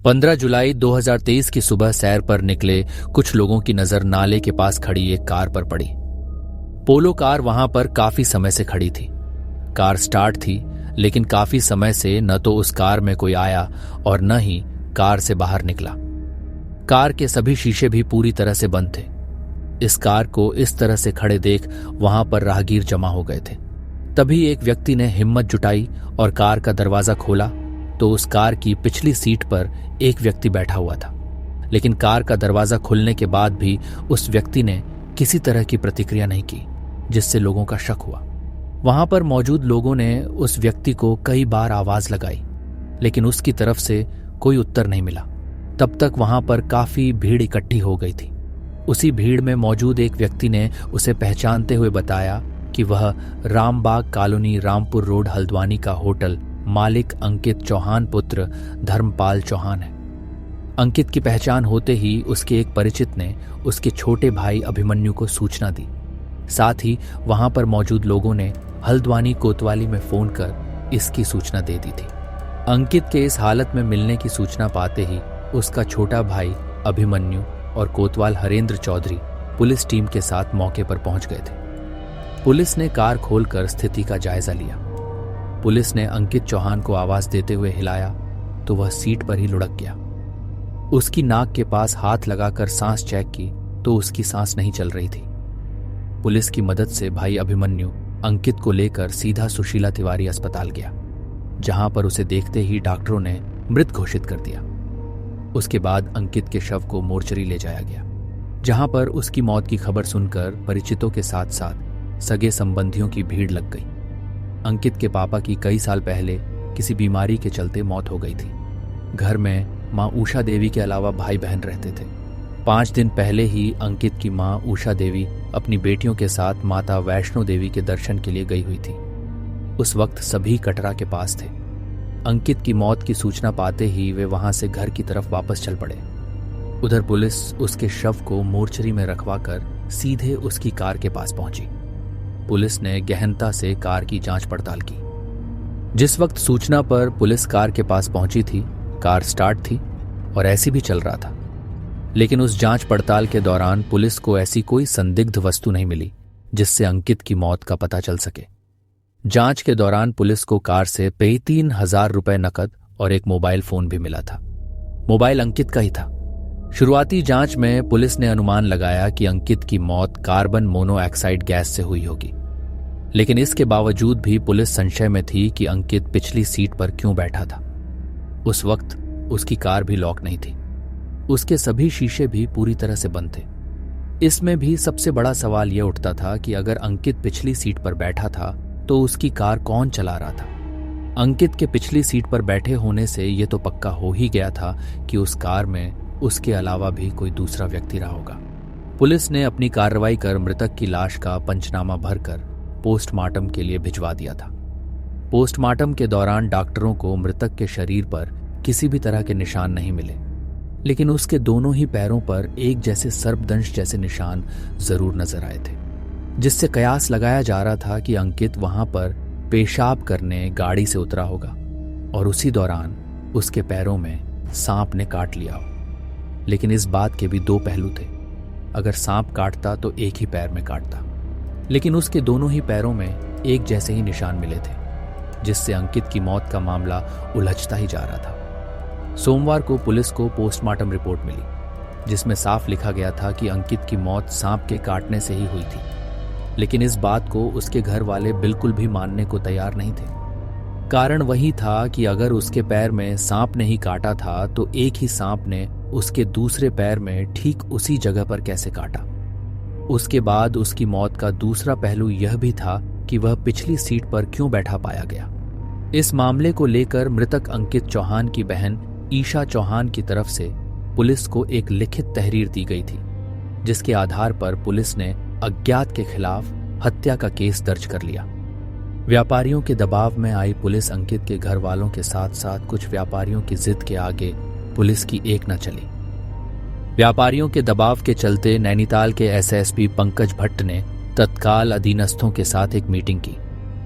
15 जुलाई 2023 की सुबह सैर पर निकले कुछ लोगों की नजर नाले के पास खड़ी एक कार पर पड़ी। पोलो कार वहां पर काफी समय से खड़ी थी। कार स्टार्ट थी, लेकिन काफी समय से न तो उस कार में कोई आया और न ही कार से बाहर निकला। कार के सभी शीशे भी पूरी तरह से बंद थे। इस कार को इस तरह से खड़े देख वहां पर राहगीर जमा हो गए थे। तभी एक व्यक्ति ने हिम्मत जुटाई और कार का दरवाजा खोला तो उस कार की पिछली सीट पर एक व्यक्ति बैठा हुआ था। लेकिन कार का दरवाजा खुलने के बाद भी उस व्यक्ति ने किसी तरह की प्रतिक्रिया नहीं की, जिससे लोगों का शक हुआ। वहां पर मौजूद लोगों ने उस व्यक्ति को कई बार आवाज लगाई, लेकिन उसकी तरफ से कोई उत्तर नहीं मिला। तब तक वहां पर काफी भीड़ इकट्ठी हो गई थी। उसी भीड़ में मौजूद एक व्यक्ति ने उसे पहचानते हुए बताया कि वह रामबाग कॉलोनी रामपुर रोड हल्द्वानी का होटल मालिक अंकित चौहान पुत्र धर्मपाल चौहान है। अंकित की पहचान होते ही उसके एक परिचित ने उसके छोटे भाई अभिमन्यु को सूचना दी। साथ ही वहां पर मौजूद लोगों ने हल्द्वानी कोतवाली में फोन कर इसकी सूचना दे दी थी। अंकित के इस हालत में मिलने की सूचना पाते ही उसका छोटा भाई अभिमन्यु और कोतवाल हरेंद्र चौधरी पुलिस टीम के साथ मौके पर पहुंच गए थे। पुलिस ने कार खोलकर स्थिति का जायजा लिया। पुलिस ने अंकित चौहान को आवाज देते हुए हिलाया तो वह सीट पर ही लुढ़क गया। उसकी नाक के पास हाथ लगाकर सांस चेक की तो उसकी सांस नहीं चल रही थी। पुलिस की मदद से भाई अभिमन्यु अंकित को लेकर सीधा सुशीला तिवारी अस्पताल गया, जहां पर उसे देखते ही डॉक्टरों ने मृत घोषित कर दिया। उसके बाद अंकित के शव को मोर्चरी ले जाया गया, जहां पर उसकी मौत की खबर सुनकर परिचितों के साथ साथ सगे संबंधियों की भीड़ लग गई। अंकित के पापा की कई साल पहले किसी बीमारी के चलते मौत हो गई थी। घर में मां उषा देवी के अलावा भाई बहन रहते थे। 5 दिन पहले ही अंकित की मां उषा देवी अपनी बेटियों के साथ माता वैष्णो देवी के दर्शन के लिए गई हुई थी। उस वक्त सभी कटरा के पास थे। अंकित की मौत की सूचना पाते ही वे वहां से घर की तरफ वापस चल पड़े। उधर पुलिस उसके शव को मोर्चरी में रखवा कर सीधे उसकी कार के पास पहुंची। पुलिस ने गहनता से कार की जांच पड़ताल की। जिस वक्त सूचना पर पुलिस कार के पास पहुंची थी, कार स्टार्ट थी और ऐसी भी चल रहा था। लेकिन उस जांच पड़ताल के दौरान पुलिस को ऐसी कोई संदिग्ध वस्तु नहीं मिली जिससे अंकित की मौत का पता चल सके। जांच के दौरान पुलिस को कार से 33,000 रुपए नकद और एक मोबाइल फोन भी मिला था। मोबाइल अंकित का ही था। शुरुआती जांच में पुलिस ने अनुमान लगाया कि अंकित की मौत कार्बन मोनोऑक्साइड गैस से हुई होगी, लेकिन इसके बावजूद भी पुलिस संशय में थी कि अंकित पिछली सीट पर क्यों बैठा था। उस वक्त उसकी कार भी लॉक नहीं थी। उसके सभी शीशे भी पूरी तरह से बंद थे। इसमें भी सबसे बड़ा सवाल यह उठता था कि अगर अंकित पिछली सीट पर बैठा था तो उसकी कार कौन चला रहा था। अंकित के पिछली सीट पर बैठे होने से यह तो पक्का हो ही गया था कि उस कार में उसके अलावा भी कोई दूसरा व्यक्ति रहा होगा। पुलिस ने अपनी कार्रवाई कर मृतक की लाश का पंचनामा भरकर पोस्टमार्टम के लिए भिजवा दिया था। पोस्टमार्टम के दौरान डॉक्टरों को मृतक के शरीर पर किसी भी तरह के निशान नहीं मिले, लेकिन उसके दोनों ही पैरों पर एक जैसे सर्पदंश जैसे निशान जरूर नजर आए थे, जिससे कयास लगाया जा रहा था कि अंकित वहां पर पेशाब करने गाड़ी से उतरा होगा और उसी दौरान उसके पैरों में सांप ने काट लिया हो। लेकिन इस बात के भी 2 पहलू थे। अगर सांप काटता तो एक ही पैर में काटता, लेकिन उसके दोनों ही पैरों में एक जैसे ही निशान मिले थे, जिससे अंकित की मौत का मामला उलझता ही जा रहा था। सोमवार को पुलिस को पोस्टमार्टम रिपोर्ट मिली, जिसमें साफ लिखा गया था कि अंकित की मौत सांप के काटने से ही हुई थी। लेकिन इस बात को उसके घर वाले बिल्कुल भी मानने को तैयार नहीं थे। कारण वही था कि अगर उसके पैर में सांप ने ही काटा था तो एक ही सांप ने उसके दूसरे पैर में ठीक उसी जगह पर कैसे काटा। उसके बाद उसकी मौत का दूसरा पहलू यह भी था कि वह पिछली सीट पर क्यों बैठा पाया गया। इस मामले को लेकर मृतक अंकित चौहान की बहन ईशा चौहान की तरफ से पुलिस को एक लिखित तहरीर दी गई थी, जिसके आधार पर पुलिस ने अज्ञात के खिलाफ हत्या का केस दर्ज कर लिया। व्यापारियों के दबाव में आई पुलिस अंकित के घर वालों के साथ साथ कुछ व्यापारियों की जिद के आगे पुलिस की एक न चली। व्यापारियों के दबाव के चलते नैनीताल के एसएसपी पंकज भट्ट ने तत्काल अधीनस्थों के साथ एक मीटिंग की।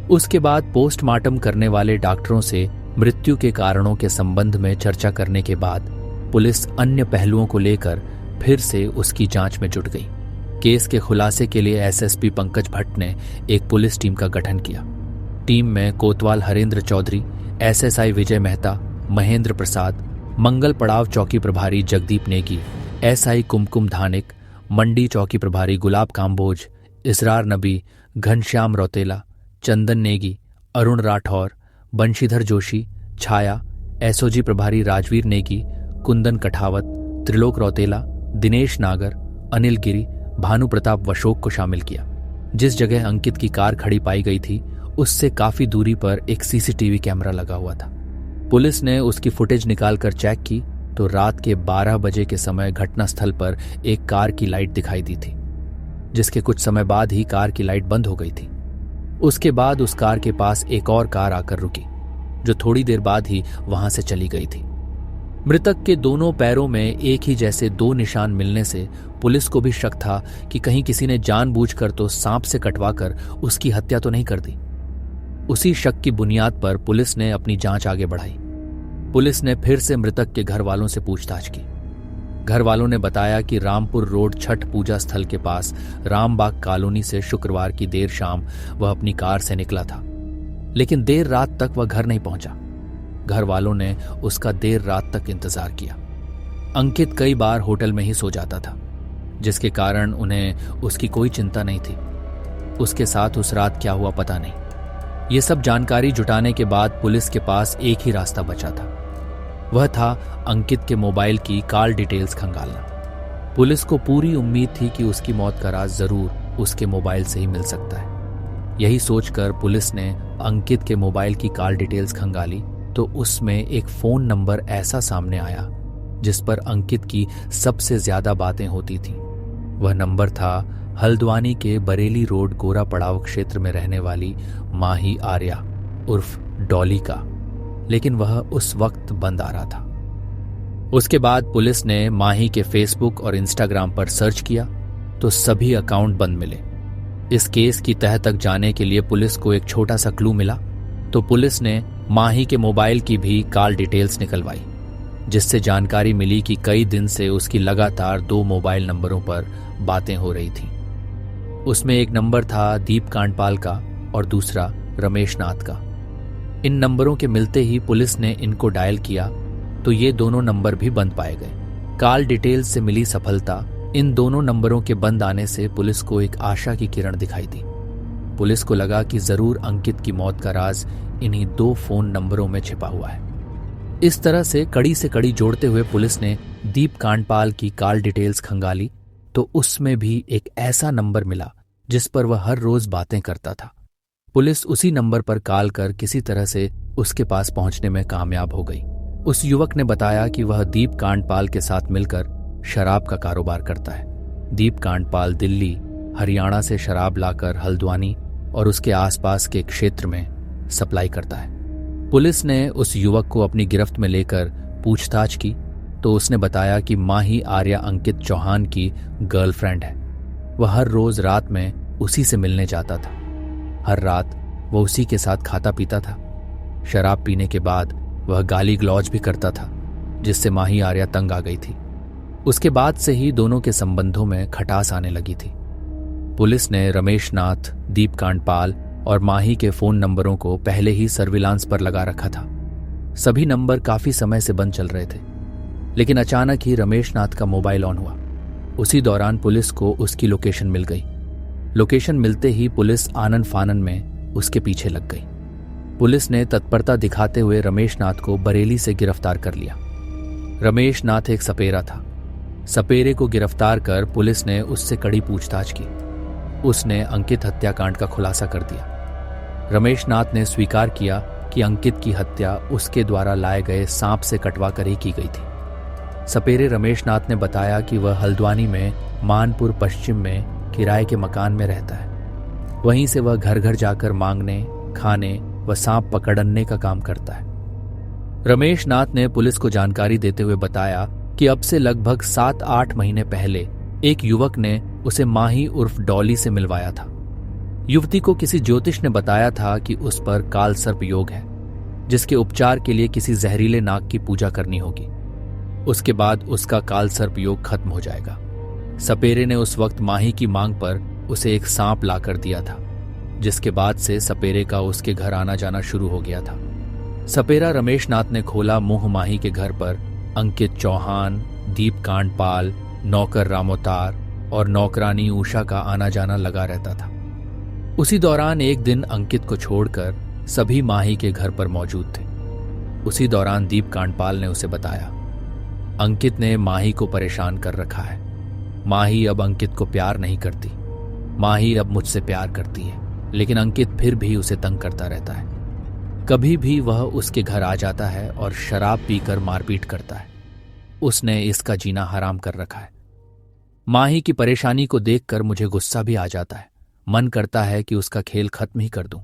उसके बाद पोस्टमार्टम करने वाले डॉक्टरों से मृत्यु के कारणों के संबंध में चर्चा करने के बाद पुलिस अन्य पहलुओं को लेकर फिर से उसकी जांच में जुट गई। केस के खुलासे के लिए एसएसपी पंकज भट्ट ने एक पुलिस टीम का गठन किया। टीम में कोतवाल हरेंद्र चौधरी, एसएसआई विजय मेहता, महेंद्र प्रसाद, मंगल पड़ाव चौकी प्रभारी जगदीप नेगी, एसआई कुमकुम धानिक, मंडी चौकी प्रभारी गुलाब काम्बोज, इसरार नबी, घनश्याम रौतेला, चंदन नेगी, अरुण राठौर, बंशीधर जोशी, छाया, एसओजी प्रभारी राजवीर नेगी, कुंदन कठावत, त्रिलोक रौतेला, दिनेश नागर, अनिल गिरी, भानु प्रताप वशोक को शामिल किया। जिस जगह अंकित की कार खड़ी पाई गई थी उससे काफी दूरी पर एक सीसीटीवी कैमरा लगा हुआ था। पुलिस ने उसकी फुटेज निकालकर चेक की तो रात के 12 बजे के समय घटनास्थल पर एक कार की लाइट दिखाई दी थी, जिसके कुछ समय बाद ही कार की लाइट बंद हो गई थी। उसके बाद उस कार के पास एक और कार आकर रुकी, जो थोड़ी देर बाद ही वहां से चली गई थी। मृतक के दोनों पैरों में एक ही जैसे 2 निशान मिलने से पुलिस को भी शक था कि कहीं किसी ने जानबूझकर तो सांप से कटवाकर उसकी हत्या तो नहीं कर दी। उसी शक की बुनियाद पर पुलिस ने अपनी जांच आगे बढ़ाई। पुलिस ने फिर से मृतक के घर वालों से पूछताछ की। घर वालों ने बताया कि रामपुर रोड छठ पूजा स्थल के पास रामबाग कॉलोनी से शुक्रवार की देर शाम वह अपनी कार से निकला था, लेकिन देर रात तक वह घर नहीं पहुंचा। घर वालों ने उसका देर रात तक इंतजार किया। अंकित कई बार होटल में ही सो जाता था, जिसके कारण उन्हें उसकी कोई चिंता नहीं थी। उसके साथ उस रात क्या हुआ पता नहीं। ये सब जानकारी जुटाने के बाद पुलिस के पास एक ही रास्ता बचा था। वह था अंकित के मोबाइल की कॉल डिटेल्स खंगालना। पुलिस को पूरी उम्मीद थी कि उसकी मौत का राज जरूर उसके मोबाइल से ही मिल सकता है। यही सोचकर पुलिस ने अंकित के मोबाइल की कॉल डिटेल्स खंगाली तो उसमें एक फोन नंबर ऐसा सामने आया जिस पर अंकित की सबसे ज्यादा बातें होती थीं। वह नंबर था हल्द्वानी के बरेली रोड गोरा पड़ाव क्षेत्र में रहने वाली माही आर्या उर्फ डॉली का, लेकिन वह उस वक्त बंद आ रहा था। उसके बाद पुलिस ने माही के फेसबुक और इंस्टाग्राम पर सर्च किया तो सभी अकाउंट बंद मिले। इस केस की तह तक जाने के लिए पुलिस को एक छोटा सा क्लू मिला तो पुलिस ने माही के मोबाइल की भी कॉल डिटेल्स निकलवाई, जिससे जानकारी मिली कि कई दिन से उसकी लगातार 2 मोबाइल नंबरों पर बातें हो रही थीं। उसमें एक नंबर था दीप कांडपाल का और दूसरा रमेश नाथ का। इन नंबरों के मिलते ही पुलिस ने इनको डायल किया तो ये दोनों नंबर भी बंद पाए गए। कॉल डिटेल्स से मिली सफलता इन दोनों नंबरों के बंद आने से पुलिस को एक आशा की किरण दिखाई दी। पुलिस को लगा कि जरूर अंकित की मौत का राज इन्हीं 2 फोन नंबरों में छिपा हुआ है। इस तरह से कड़ी जोड़ते हुए पुलिस ने दीप कांडपाल की कॉल डिटेल्स खंगाली तो उसमें भी एक ऐसा नंबर मिला जिस पर वह हर रोज बातें करता था। पुलिस उसी नंबर पर कॉल कर किसी तरह से उसके पास पहुंचने में कामयाब हो गई। उस युवक ने बताया कि वह दीप कांडपाल के साथ मिलकर शराब का कारोबार करता है। दीप कांडपाल दिल्ली, हरियाणा से शराब लाकर हल्द्वानी और उसके आसपास के क्षेत्र में सप्लाई करता है। पुलिस ने उस युवक को अपनी गिरफ्त में लेकर पूछताछ की तो उसने बताया कि माही आर्या अंकित चौहान की गर्लफ्रेंड है। वह हर रोज रात में उसी से मिलने जाता था। हर रात वह उसी के साथ खाता पीता था। शराब पीने के बाद वह गाली गलौज भी करता था, जिससे माही आर्या तंग आ गई थी। उसके बाद से ही दोनों के संबंधों में खटास आने लगी थी। पुलिस ने रमेश नाथ, दीप कांडपाल और माही के फोन नंबरों को पहले ही सर्विलांस पर लगा रखा था। सभी नंबर काफी समय से बंद चल रहे थे, लेकिन अचानक ही रमेश नाथ का मोबाइल ऑन हुआ। उसी दौरान पुलिस को उसकी लोकेशन मिल गई। लोकेशन मिलते ही पुलिस आनन फानन में उसके पीछे लग गई। पुलिस ने तत्परता दिखाते हुए रमेश नाथ को बरेली से गिरफ्तार कर लिया। रमेश नाथ एक सपेरा था। सपेरे को गिरफ्तार कर पुलिस ने उससे कड़ी पूछताछ की। उसने अंकित हत्याकांड का खुलासा कर दिया। रमेश नाथ ने स्वीकार किया कि अंकित की हत्या उसके द्वारा लाए गए सांप से कटवा कर ही की गई थी। सपेरे रमेश नाथ ने बताया कि वह हल्द्वानी में मानपुर पश्चिम में किराए के मकान में रहता है। वहीं से वह घर घर जाकर मांगने, खाने व सांप पकड़ने का काम करता है। रमेश नाथ ने पुलिस को जानकारी देते हुए बताया कि अब से लगभग 7-8 महीने पहले एक युवक ने उसे माही उर्फ डॉली से मिलवाया था। युवती को किसी ज्योतिष ने बताया था कि उस पर काल सर्प योग है, जिसके उपचार के लिए किसी जहरीले नाग की पूजा करनी होगी। उसके बाद उसका कालसर्प योग खत्म हो जाएगा। सपेरे ने उस वक्त माही की मांग पर उसे एक सांप लाकर दिया था, जिसके बाद से सपेरे का उसके घर आना जाना शुरू हो गया था। सपेरा रमेश नाथ ने खोला मुंह माही के घर पर अंकित चौहान, दीप कांडपाल, नौकर रामोतार और नौकरानी उषा का आना जाना लगा रहता था। उसी दौरान एक दिन अंकित को छोड़कर सभी माही के घर पर मौजूद थे। उसी दौरान दीप कांडपाल ने उसे बताया, अंकित ने माही को परेशान कर रखा है। माही अब अंकित को प्यार नहीं करती। माही अब मुझसे प्यार करती है, लेकिन अंकित फिर भी उसे तंग करता रहता है। कभी भी वह उसके घर आ जाता है और शराब पीकर मारपीट करता है। उसने इसका जीना हराम कर रखा है। माही की परेशानी को देखकर मुझे गुस्सा भी आ जाता है। मन करता है कि उसका खेल खत्म ही कर दूं,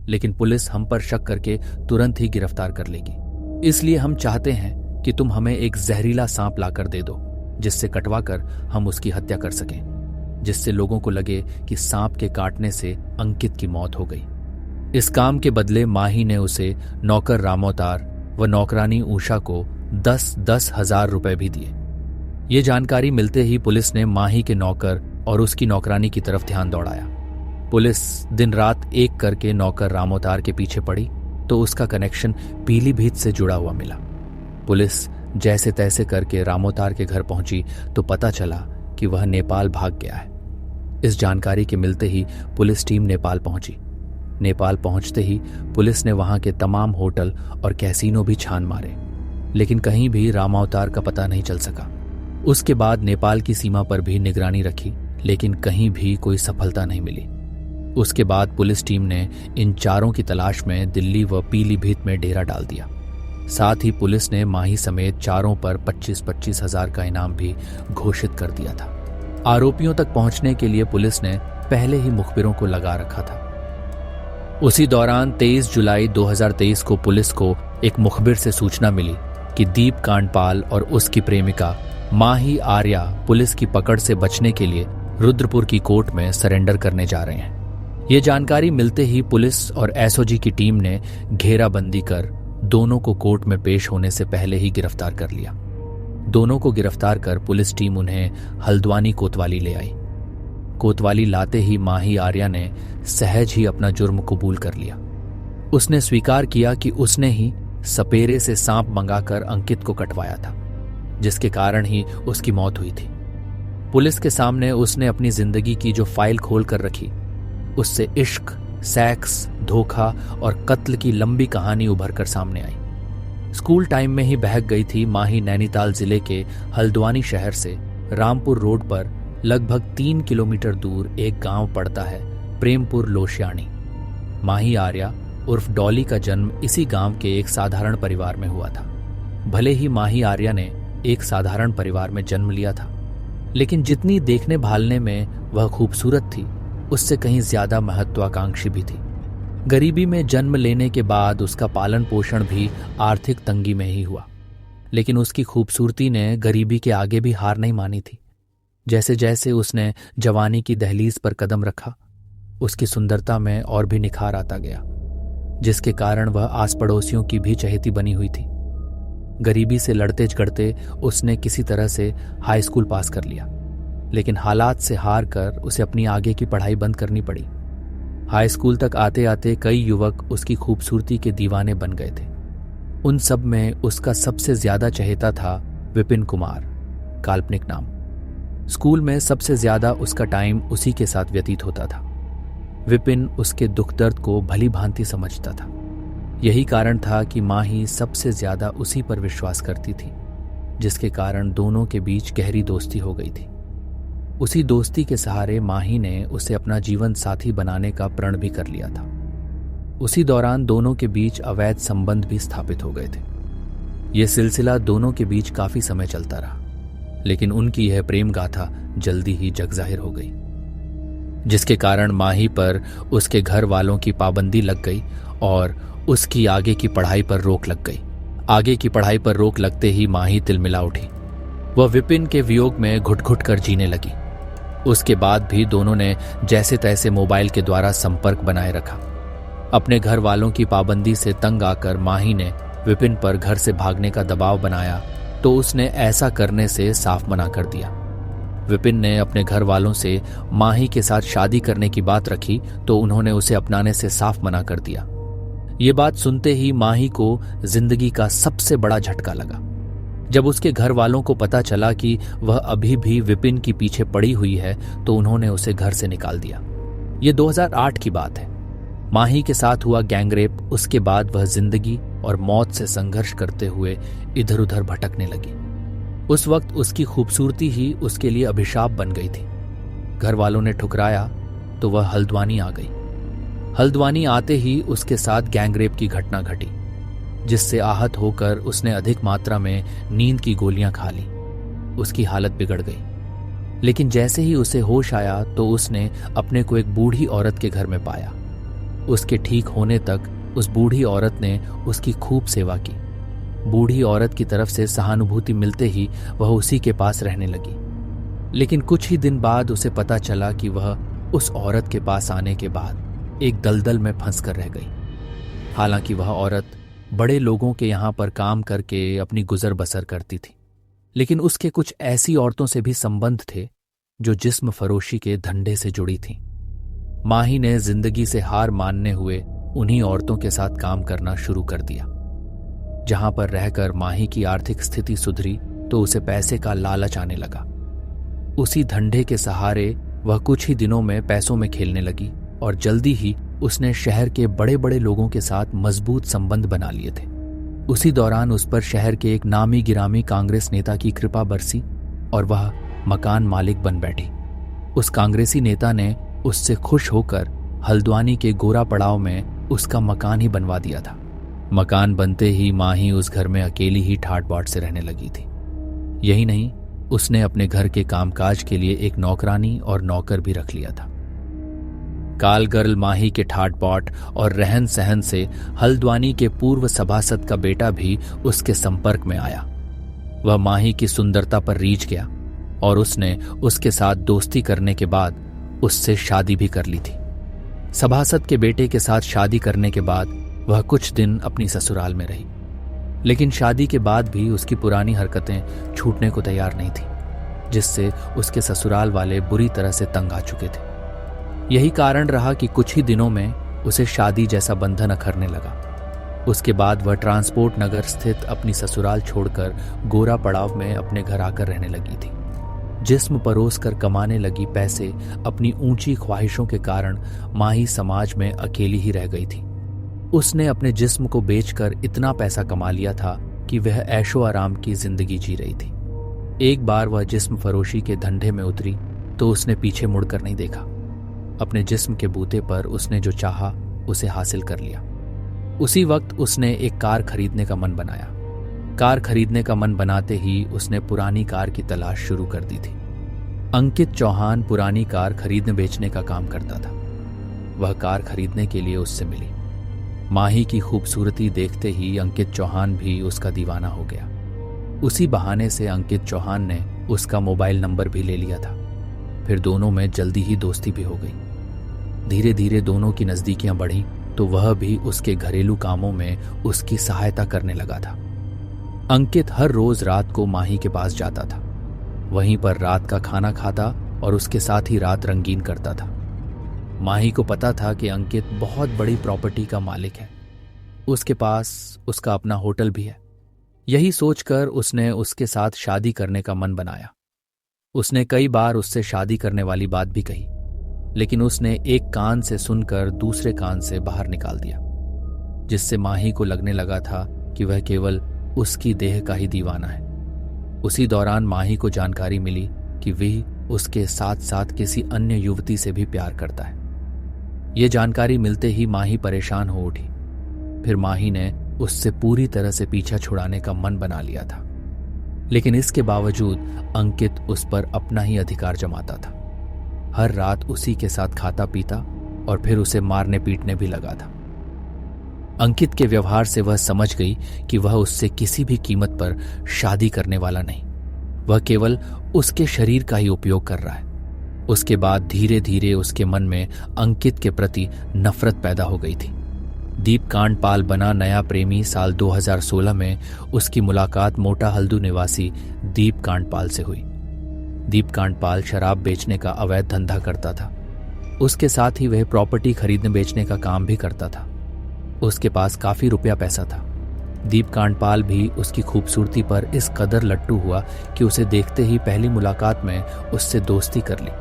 लेकिन पुलिस हम पर शक करके तुरंत ही गिरफ्तार कर लेगी। इसलिए हम चाहते हैं कि तुम हमें एक जहरीला सांप लाकर दे दो, जिससे कटवाकर हम उसकी हत्या कर सकें, जिससे लोगों को लगे कि सांप के काटने से अंकित की मौत हो गई। इस काम के बदले माही ने उसे नौकर रामोतार व नौकरानी उषा को 10-10 हजार रुपए भी दिए। ये जानकारी मिलते ही पुलिस ने माही के नौकर और उसकी नौकरानी की तरफ ध्यान दौड़ाया। पुलिस दिन रात एक करके नौकर रामोतार के पीछे पड़ी तो उसका कनेक्शन पीलीभीत से जुड़ा हुआ मिला। पुलिस जैसे तैसे करके रामोतार के घर पहुंची तो पता चला कि वह नेपाल भाग गया है। इस जानकारी के मिलते ही पुलिस टीम नेपाल पहुंची। नेपाल पहुंचते ही पुलिस ने वहां के तमाम होटल और कैसीनो भी छान मारे, लेकिन कहीं भी रामावतार का पता नहीं चल सका। उसके बाद नेपाल की सीमा पर भी निगरानी रखी, लेकिन कहीं भी कोई सफलता नहीं मिली। उसके बाद पुलिस टीम ने इन चारों की तलाश में दिल्ली व पीलीभीत में डेरा डाल दिया। साथ ही पुलिस ने माही समेत चारों पर 25-25 हजार का इनाम भी घोषित कर दिया था। आरोपियों तक पहुंचने के लिए पुलिस ने पहले ही मुखबिरों को लगा रखा था। उसी दौरान 23 जुलाई 2023 को पुलिस को एक मुखबिर से सूचना मिली कि दीप कांडपाल और उसकी प्रेमिका माही आर्या पुलिस की पकड़ से बचने के लिए रुद्रपुर की कोर्ट में सरेंडर करने जा रहे हैं। ये जानकारी मिलते ही पुलिस और एसओजी की टीम ने घेराबंदी कर दोनों को कोर्ट में पेश होने से पहले ही गिरफ्तार कर लिया। दोनों को गिरफ्तार कर पुलिस टीम उन्हें हल्द्वानी कोतवाली ले आई। कोतवाली लाते ही माही आर्या ने सहज ही अपना जुर्म कबूल कर लिया। उसने स्वीकार किया कि उसने ही सपेरे से सांप मंगाकर अंकित को कटवाया था, जिसके कारण ही उसकी मौत हुई थी। पुलिस के सामने उसने अपनी जिंदगी की जो फाइल खोल कर रखी, उससे इश्क, सेक्स, धोखा और कत्ल की लंबी कहानी उभर कर सामने आई। स्कूल टाइम में ही बहक गई थी माही। नैनीताल जिले के हल्द्वानी शहर से रामपुर रोड पर लगभग 3 किलोमीटर दूर एक गांव पड़ता है, प्रेमपुर लोशियाणी। माही आर्या उर्फ डॉली का जन्म इसी गांव के एक साधारण परिवार में हुआ था। भले ही माही आर्या ने एक साधारण परिवार में जन्म लिया था, लेकिन जितनी देखने भालने में वह खूबसूरत थी, उससे कहीं ज्यादा महत्वाकांक्षी भी थी। गरीबी में जन्म लेने के बाद उसका पालन पोषण भी आर्थिक तंगी में ही हुआ, लेकिन उसकी खूबसूरती ने गरीबी के आगे भी हार नहीं मानी थी। जैसे जैसे उसने जवानी की दहलीज पर कदम रखा, उसकी सुंदरता में और भी निखार आता गया, जिसके कारण वह आस पड़ोसियों की भी चहेती बनी हुई थी। गरीबी से लड़ते झगड़ते उसने किसी तरह से हाई स्कूल पास कर लिया, लेकिन हालात से हार कर उसे अपनी आगे की पढ़ाई बंद करनी पड़ी। हाई स्कूल तक आते आते कई युवक उसकी खूबसूरती के दीवाने बन गए थे। उन सब में उसका सबसे ज्यादा चहेता था विपिन कुमार, काल्पनिक नाम। स्कूल में सबसे ज्यादा उसका टाइम उसी के साथ व्यतीत होता था। विपिन उसके दुख दर्द को भली भांति समझता था। यही कारण था कि माही सबसे ज्यादा उसी पर विश्वास करती थी, जिसके कारण दोनों के बीच गहरी दोस्ती हो गई थी। उसी दोस्ती के सहारे माही ने उसे अपना जीवन साथी बनाने का प्रण भी कर लिया था। उसी दौरान दोनों के बीच अवैध संबंध भी स्थापित हो गए थे। यह सिलसिला दोनों के बीच काफी समय चलता रहा, लेकिन उनकी यह प्रेम गाथा जल्दी ही जग जाहिर हो गई, जिसके कारण माही पर उसके घर वालों की पाबंदी लग गई और उसकी आगे की पढ़ाई पर रोक लग गई। आगे की पढ़ाई पर रोक लगते ही माही तिलमिला उठी। वह विपिन के वियोग में घुट घुट कर जीने लगी। उसके बाद भी दोनों ने जैसे तैसे मोबाइल के द्वारा संपर्क बनाए रखा। अपने घर वालों की पाबंदी से तंग आकर माही ने विपिन पर घर से भागने का दबाव बनाया तो उसने ऐसा करने से साफ मना कर दिया। विपिन ने अपने घर वालों से माही के साथ शादी करने की बात रखी तो उन्होंने उसे अपनाने से साफ मना कर दिया। ये बात सुनते ही माही को जिंदगी का सबसे बड़ा झटका लगा। जब उसके घर वालों को पता चला कि वह अभी भी विपिन की पीछे पड़ी हुई है तो उन्होंने उसे घर से निकाल दिया। ये 2008 की बात है। माही के साथ हुआ गैंगरेप, उसके बाद वह जिंदगी और मौत से संघर्ष करते हुए इधर उधर भटकने लगी। उस वक्त उसकी खूबसूरती ही उसके लिए अभिशाप बन गई थी। घर वालों ने ठुकराया तो वह हल्द्वानी आ गई। हल्द्वानी आते ही उसके साथ गैंगरेप की घटना घटी, जिससे आहत होकर उसने अधिक मात्रा में नींद की गोलियां खा ली। उसकी हालत बिगड़ गई, लेकिन जैसे ही उसे होश आया तो उसने अपने को एक बूढ़ी औरत के घर में पाया। उसके ठीक होने तक उस बूढ़ी औरत ने उसकी खूब सेवा की। बूढ़ी औरत की तरफ से सहानुभूति मिलते ही वह उसी के पास रहने लगी। लेकिन कुछ ही दिन बाद उसे पता चला कि वह उस औरत के पास आने के बाद एक दलदल में फंसकर रह गई। हालांकि वह औरत बड़े लोगों के यहाँ पर काम करके अपनी गुजर बसर करती थी, लेकिन उसके कुछ ऐसी औरतों से भी संबंध थे जो जिस्म फरोशी के धंधे से जुड़ी थीं। माही ने जिंदगी से हार मानने हुए उन्हीं औरतों के साथ काम करना शुरू कर दिया। जहां पर रहकर माही की आर्थिक स्थिति सुधरी तो उसे पैसे का लालच आने लगा। उसी धंधे के सहारे वह कुछ ही दिनों में पैसों में खेलने लगी और जल्दी ही उसने शहर के बड़े बड़े लोगों के साथ मजबूत संबंध बना लिए थे। उसी दौरान उस पर शहर के एक नामी गिरामी कांग्रेस नेता की कृपा बरसी और वह मकान मालिक बन बैठी। उस कांग्रेसी नेता ने उससे खुश होकर हल्द्वानी के गोरा पड़ाव में उसका मकान ही बनवा दिया था। मकान बनते ही माही उस घर में अकेली ही ठाट बाट से रहने लगी थी। यही नहीं, उसने अपने घर के कामकाज के लिए एक नौकरानी और नौकर भी रख लिया था। काल गर्ल माही के ठाट बाट और रहन सहन से हल्द्वानी के पूर्व सभासद का बेटा भी उसके संपर्क में आया। वह माही की सुंदरता पर रीझ गया और उसने उसके साथ दोस्ती करने के बाद उससे शादी भी कर ली थी। सभासद के बेटे के साथ शादी करने के बाद वह कुछ दिन अपनी ससुराल में रही, लेकिन शादी के बाद भी उसकी पुरानी हरकतें छूटने को तैयार नहीं थी, जिससे उसके ससुराल वाले बुरी तरह से तंग आ चुके थे। यही कारण रहा कि कुछ ही दिनों में उसे शादी जैसा बंधन अखरने लगा। उसके बाद वह ट्रांसपोर्ट नगर स्थित अपनी ससुराल छोड़कर गोरा पड़ाव में अपने घर आकर रहने लगी थी। जिस्म परोस कर कमाने लगी पैसे अपनी ऊंची ख्वाहिशों के कारण माही समाज में अकेली ही रह गई थी। उसने अपने जिस्म को बेचकर इतना पैसा कमा लिया था कि वह ऐशो आराम की जिंदगी जी रही थी। एक बार वह जिस्म फरोशी के धंधे में उतरी तो उसने पीछे मुड़कर नहीं देखा। अपने जिस्म के बूते पर उसने जो चाहा उसे हासिल कर लिया। उसी वक्त उसने एक कार खरीदने का मन बनाया। कार खरीदने का मन बनाते ही उसने पुरानी कार की तलाश शुरू कर दी थी। अंकित चौहान पुरानी कार खरीदने बेचने का काम करता था। वह कार खरीदने के लिए उससे मिली। माही की खूबसूरती देखते ही अंकित चौहान भी उसका दीवाना हो गया। उसी बहाने से अंकित चौहान ने उसका मोबाइल नंबर भी ले लिया था। फिर दोनों में जल्दी ही दोस्ती भी हो गई। धीरे धीरे दोनों की नजदीकियां बढ़ी तो वह भी उसके घरेलू कामों में उसकी सहायता करने लगा था। अंकित हर रोज रात को माही के पास जाता था, वहीं पर रात का खाना खाता और उसके साथ ही रात रंगीन करता था। माही को पता था कि अंकित बहुत बड़ी प्रॉपर्टी का मालिक है, उसके पास उसका अपना होटल भी है। यही सोचकर उसने उसके साथ शादी करने का मन बनाया। उसने कई बार उससे शादी करने वाली बात भी कही, लेकिन उसने एक कान से सुनकर दूसरे कान से बाहर निकाल दिया, जिससे माही को लगने लगा था कि वह केवल उसकी देह का ही दीवाना है। उसी दौरान माही को जानकारी मिली कि वह उसके साथ साथ किसी अन्य युवती से भी प्यार करता है। यह जानकारी मिलते ही माही परेशान हो उठी। फिर माही ने उससे पूरी तरह से पीछा छुड़ाने का मन बना लिया था, लेकिन इसके बावजूद अंकित उस पर अपना ही अधिकार जमाता था। हर रात उसी के साथ खाता पीता और फिर उसे मारने पीटने भी लगा था। अंकित के व्यवहार से वह समझ गई कि वह उससे किसी भी कीमत पर शादी करने वाला नहीं, वह केवल उसके शरीर का ही उपयोग कर रहा है। उसके बाद धीरे धीरे उसके मन में अंकित के प्रति नफरत पैदा हो गई थी। दीप कांडपाल बना नया प्रेमी साल 2016 में उसकी मुलाकात मोटा हल्दू निवासी दीप कांडपाल से हुई। दीप कांडपाल शराब बेचने का अवैध धंधा करता था। उसके साथ ही वह प्रॉपर्टी खरीदने बेचने का काम भी करता था। उसके पास काफी रुपया पैसा था। दीप कांडपाल भी उसकी खूबसूरती पर इस कदर लट्टू हुआ कि उसे देखते ही पहली मुलाकात में उससे दोस्ती कर ली।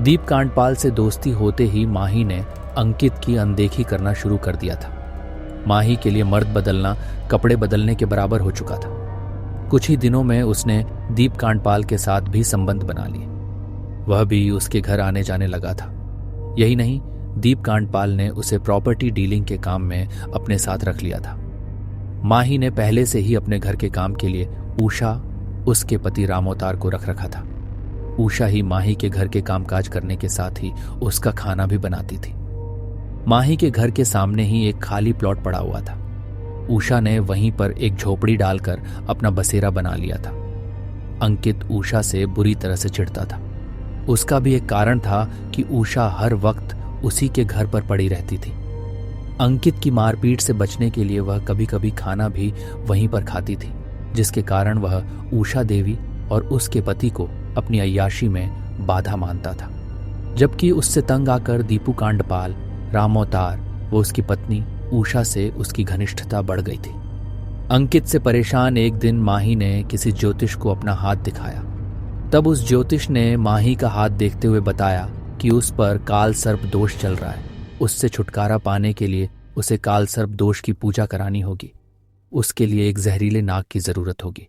दीप कांडपाल से दोस्ती होते ही माही ने अंकित की अनदेखी करना शुरू कर दिया था। माही के लिए मर्द बदलना कपड़े बदलने के बराबर हो चुका था। कुछ ही दिनों में उसने दीप कांडपाल के साथ भी संबंध बना लिए। वह भी उसके घर आने जाने लगा था। यही नहीं, दीप कांडपाल ने उसे प्रॉपर्टी डीलिंग के काम में अपने साथ रख लिया था। माही ने पहले से ही अपने घर के काम के लिए उषा, उसके पति रामोतार को रख रखा था। उषा ही माही के घर के कामकाज करने के साथ ही उसका खाना भी बनाती थी। माही के घर के सामने ही एक खाली प्लॉट पड़ा हुआ था। उषा ने वहीं पर एक झोपड़ी डालकर अपना बसेरा बना लिया था। अंकित उषा से बुरी तरह से चिढ़ता था। उसका भी एक कारण था कि उषा हर वक्त उसी के घर पर पड़ी रहती थी। अंकित की मारपीट से बचने के लिए वह कभी कभी खाना भी वहीं पर खाती थी, जिसके कारण वह उषा देवी और उसके पति को अपनी अय्याशी में बाधा मानता था। जबकि उससे तंग आकर दीपू कांडपाल, रामोतार व उसकी पत्नी उषा से उसकी घनिष्ठता बढ़ गई थी। अंकित से परेशान एक दिन माही ने किसी ज्योतिष को अपना हाथ दिखाया। तब उस ज्योतिष ने माही का हाथ देखते हुए बताया कि उस पर काल सर्प दोष चल रहा है। उससे छुटकारा पाने के लिए उसे काल सर्प दोष की पूजा करानी होगी। उसके लिए एक जहरीले नाग की जरूरत होगी।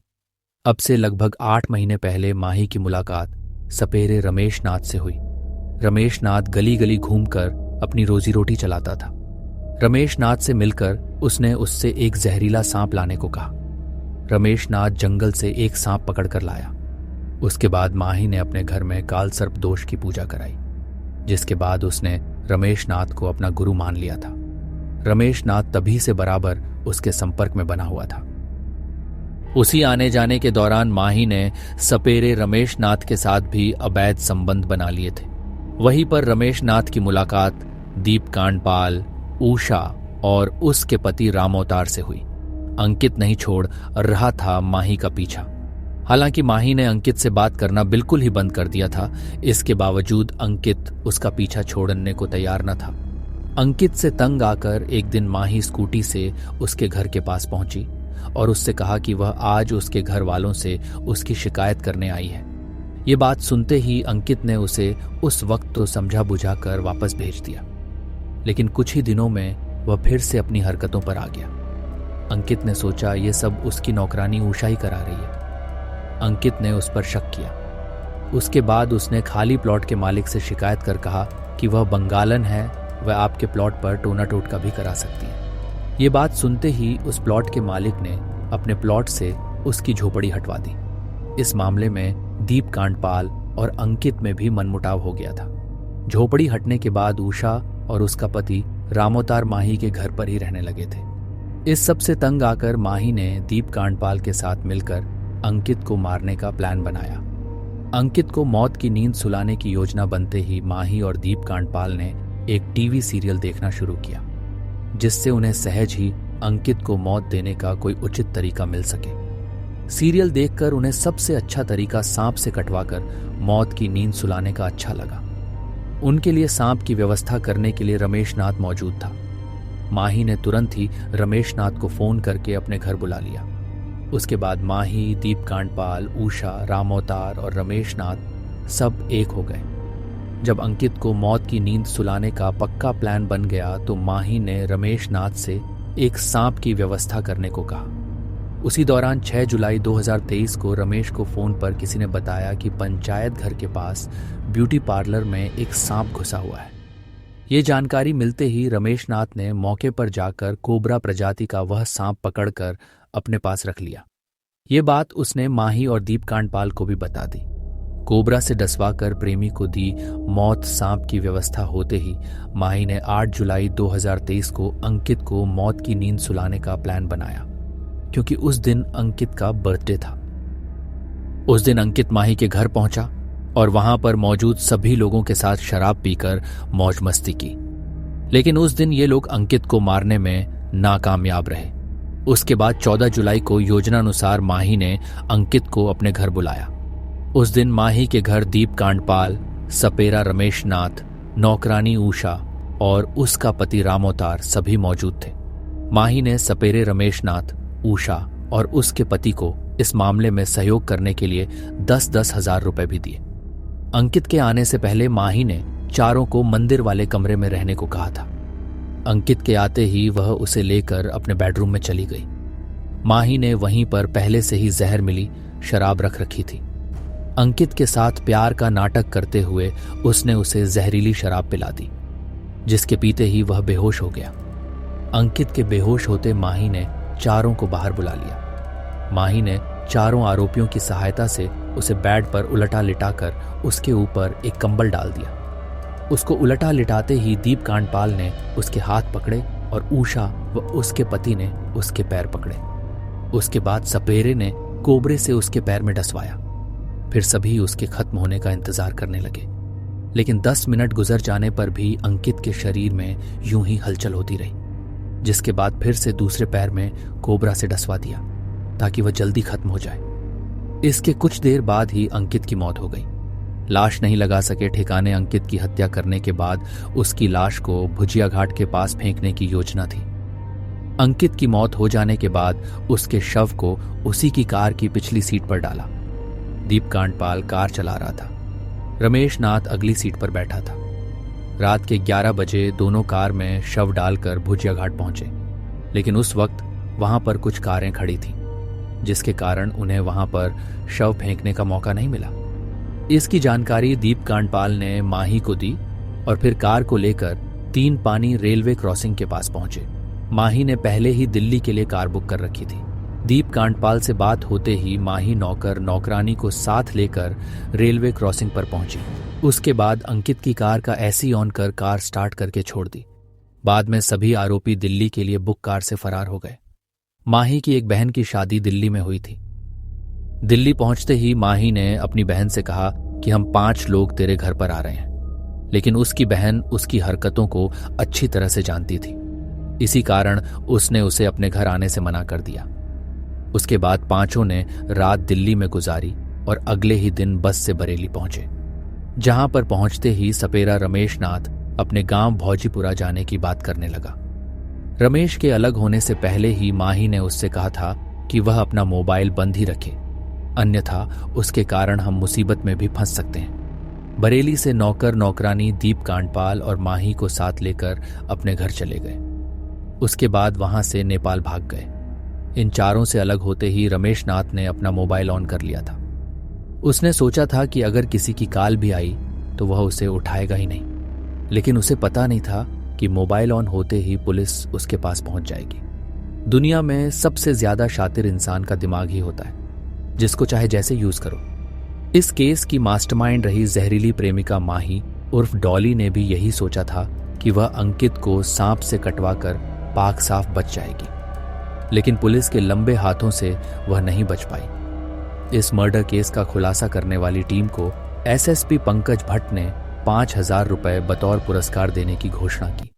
अब से लगभग 8 महीने पहले माही की मुलाकात सपेरे रमेश नाथ से हुई। रमेश नाथ गली गली घूमकर अपनी रोजी रोटी चलाता था। रमेश नाथ से मिलकर उसने उससे एक जहरीला सांप लाने को कहा। रमेश नाथ जंगल से एक सांप पकड़कर लाया। उसके बाद माही ने अपने घर में काल सर्प दोष की पूजा कराई, जिसके बाद उसने रमेश नाथ को अपना गुरु मान लिया था। रमेश नाथ तभी से बराबर उसके संपर्क में बना हुआ था। उसी आने जाने के दौरान माही ने सपेरे रमेश नाथ के साथ भी अवैध संबंध बना लिए थे। वहीं पर रमेश नाथ की मुलाकात दीप कांडपाल, उषा और उसके पति रामोतार से हुई। अंकित नहीं छोड़ रहा था माही का पीछा। हालांकि माही ने अंकित से बात करना बिल्कुल ही बंद कर दिया था, इसके बावजूद अंकित उसका पीछा छोड़ने को तैयार न था। अंकित से तंग आकर एक दिन माही स्कूटी से उसके घर के पास पहुंची और उससे कहा कि वह आज उसके घर वालों से उसकी शिकायत करने आई है। ये बात सुनते ही अंकित ने उसे उस वक्त तो समझा बुझा कर वापस भेज दिया, लेकिन कुछ ही दिनों में वह फिर से अपनी हरकतों पर आ गया। अंकित ने सोचा ये सब उसकी नौकरानी उषा ही करा रही है। अंकित ने उस पर शक किया। उसके बाद उसने खाली प्लॉट के मालिक से शिकायत कर कहा कि वह बंगालन है, वह आपके प्लॉट पर टोना टोटका भी करा सकती है। ये बात सुनते ही उस प्लॉट के मालिक ने अपने प्लॉट से उसकी झोपड़ी हटवा दी। इस मामले में दीप कांडपाल और अंकित में भी मनमुटाव हो गया था। झोपड़ी हटने के बाद उषा और उसका पति रामोतार माही के घर पर ही रहने लगे थे। इस सब से तंग आकर माही ने दीप कांडपाल के साथ मिलकर अंकित को मारने का प्लान बनाया। अंकित को मौत की नींद सुलाने की योजना बनते ही माही और दीप कांडपाल ने एक टीवी सीरियल देखना शुरू किया, जिससे उन्हें सहज ही अंकित को मौत देने का कोई उचित तरीका मिल सके। सीरियल देखकर उन्हें सबसे अच्छा तरीका सांप से कटवाकर मौत की नींद सुलाने का अच्छा लगा। उनके लिए सांप की व्यवस्था करने के लिए रमेश नाथ मौजूद था। माही ने तुरंत ही रमेश नाथ को फोन करके अपने घर बुला लिया। उसके बाद माही, दीप कांडपाल, उषा, रामोतार और रमेश नाथ सब एक हो गए। जब अंकित को मौत की नींद सुलाने का पक्का प्लान बन गया तो माही ने रमेश नाथ से एक सांप की व्यवस्था करने को कहा। उसी दौरान 6 जुलाई 2023 को रमेश को फोन पर किसी ने बताया कि पंचायत घर के पास ब्यूटी पार्लर में एक सांप घुसा हुआ है। ये जानकारी मिलते ही रमेश नाथ ने मौके पर जाकर कोबरा प्रजाति का वह सांप पकड़कर अपने पास रख लिया। ये बात उसने माही और दीप कांडपाल को भी बता दी। कोबरा से डसवाकर प्रेमी को दी मौत सांप की व्यवस्था होते ही माही ने 8 जुलाई 2023 को अंकित को मौत की नींद सुलाने का प्लान बनाया, क्योंकि उस दिन अंकित का बर्थडे था। उस दिन अंकित माही के घर पहुंचा और वहां पर मौजूद सभी लोगों के साथ शराब पीकर मौज मस्ती की। लेकिन उस दिन ये लोग अंकित को मारने में नाकामयाब रहे। उसके बाद 14 जुलाई को योजनानुसार माही ने अंकित को अपने घर बुलाया। उस दिन माही के घर दीप कांडपाल, सपेरा रमेश नाथ, नौकरानी उषा और उसका पति रामोतार सभी मौजूद थे। माही ने सपेरे रमेश नाथ, उषा और उसके पति को इस मामले में सहयोग करने के लिए 10-10 हजार रुपए भी दिए। अंकित के आने से पहले माही ने चारों को मंदिर वाले कमरे में रहने को कहा था। अंकित के आते ही वह उसे लेकर अपने बेडरूम में चली गई। माही ने वहीं पर पहले से ही जहर मिली शराब रख रखी थी। अंकित के साथ प्यार का नाटक करते हुए उसने उसे जहरीली शराब पिला दी, जिसके पीते ही वह बेहोश हो गया। अंकित के बेहोश होते माही ने चारों को बाहर बुला लिया। माही ने चारों आरोपियों की सहायता से उसे बेड पर उलटा लिटाकर उसके ऊपर एक कंबल डाल दिया। उसको उलटा लिटाते ही दीप कांडपाल ने उसके हाथ पकड़े और उषा व उसके पति ने उसके पैर पकड़े। उसके बाद सपेरे ने कोबरे से उसके पैर में डसवाया। फिर सभी उसके खत्म होने का इंतजार करने लगे, लेकिन 10 मिनट गुजर जाने पर भी अंकित के शरीर में यूं ही हलचल होती रही, जिसके बाद फिर से दूसरे पैर में कोबरा से डसवा दिया ताकि वह जल्दी खत्म हो जाए। इसके कुछ देर बाद ही अंकित की मौत हो गई। लाश नहीं लगा सके ठिकाने अंकित की हत्या करने के बाद उसकी लाश को भुजिया घाट के पास फेंकने की योजना थी। अंकित की मौत हो जाने के बाद उसके शव को उसी की कार की पिछली सीट पर डाला। दीप कांडपाल कार चला रहा था। रमेश नाथ अगली सीट पर बैठा था। रात के 11 बजे दोनों कार में शव डालकर भुजिया घाट पहुंचे, लेकिन उस वक्त वहां पर कुछ कारें खड़ी थीं, जिसके कारण उन्हें वहां पर शव फेंकने का मौका नहीं मिला। इसकी जानकारी दीप कांडपाल ने माही को दी और फिर कार को लेकर 3 पानी रेलवे क्रॉसिंग के पास पहुंचे। माही ने पहले ही दिल्ली के लिए कार बुक कर रखी थी। दीप कांडपाल से बात होते ही माही नौकरानी को साथ लेकर रेलवे क्रॉसिंग पर पहुंची। उसके बाद अंकित की कार का एसी ऑन कर कार स्टार्ट करके छोड़ दी। बाद में सभी आरोपी दिल्ली के लिए बुक कार से फरार हो गए। माही की एक बहन की शादी दिल्ली में हुई थी। दिल्ली पहुंचते ही माही ने अपनी बहन से कहा कि हम 5 लोग तेरे घर पर आ रहे हैं, लेकिन उसकी बहन उसकी हरकतों को अच्छी तरह से जानती थी। इसी कारण उसने उसे अपने घर आने से मना कर दिया। उसके बाद 5 ने रात दिल्ली में गुजारी और अगले ही दिन बस से बरेली पहुंचे, जहां पर पहुंचते ही सपेरा रमेश नाथ अपने गांव भौजीपुरा जाने की बात करने लगा। रमेश के अलग होने से पहले ही माही ने उससे कहा था कि वह अपना मोबाइल बंद ही रखे, अन्यथा उसके कारण हम मुसीबत में भी फंस सकते हैं। बरेली से नौकरानी दीप कांडपाल और माही को साथ लेकर अपने घर चले गए। उसके बाद वहां से नेपाल भाग गए। इन चारों से अलग होते ही रमेश नाथ ने अपना मोबाइल ऑन कर लिया था। उसने सोचा था कि अगर किसी की कॉल भी आई तो वह उसे उठाएगा ही नहीं, लेकिन उसे पता नहीं था कि मोबाइल ऑन होते ही पुलिस उसके पास पहुंच जाएगी। दुनिया में सबसे ज्यादा शातिर इंसान का दिमाग ही होता है, जिसको चाहे जैसे यूज करो। इस केस की मास्टरमाइंड रही जहरीली प्रेमिका माही उर्फ डॉली ने भी यही सोचा था कि वह अंकित को सांप से कटवाकर पाक साफ बच जाएगी, लेकिन पुलिस के लंबे हाथों से वह नहीं बच पाई। इस मर्डर केस का खुलासा करने वाली टीम को एसएसपी पंकज भट्ट ने 5,000 रुपए बतौर पुरस्कार देने की घोषणा की।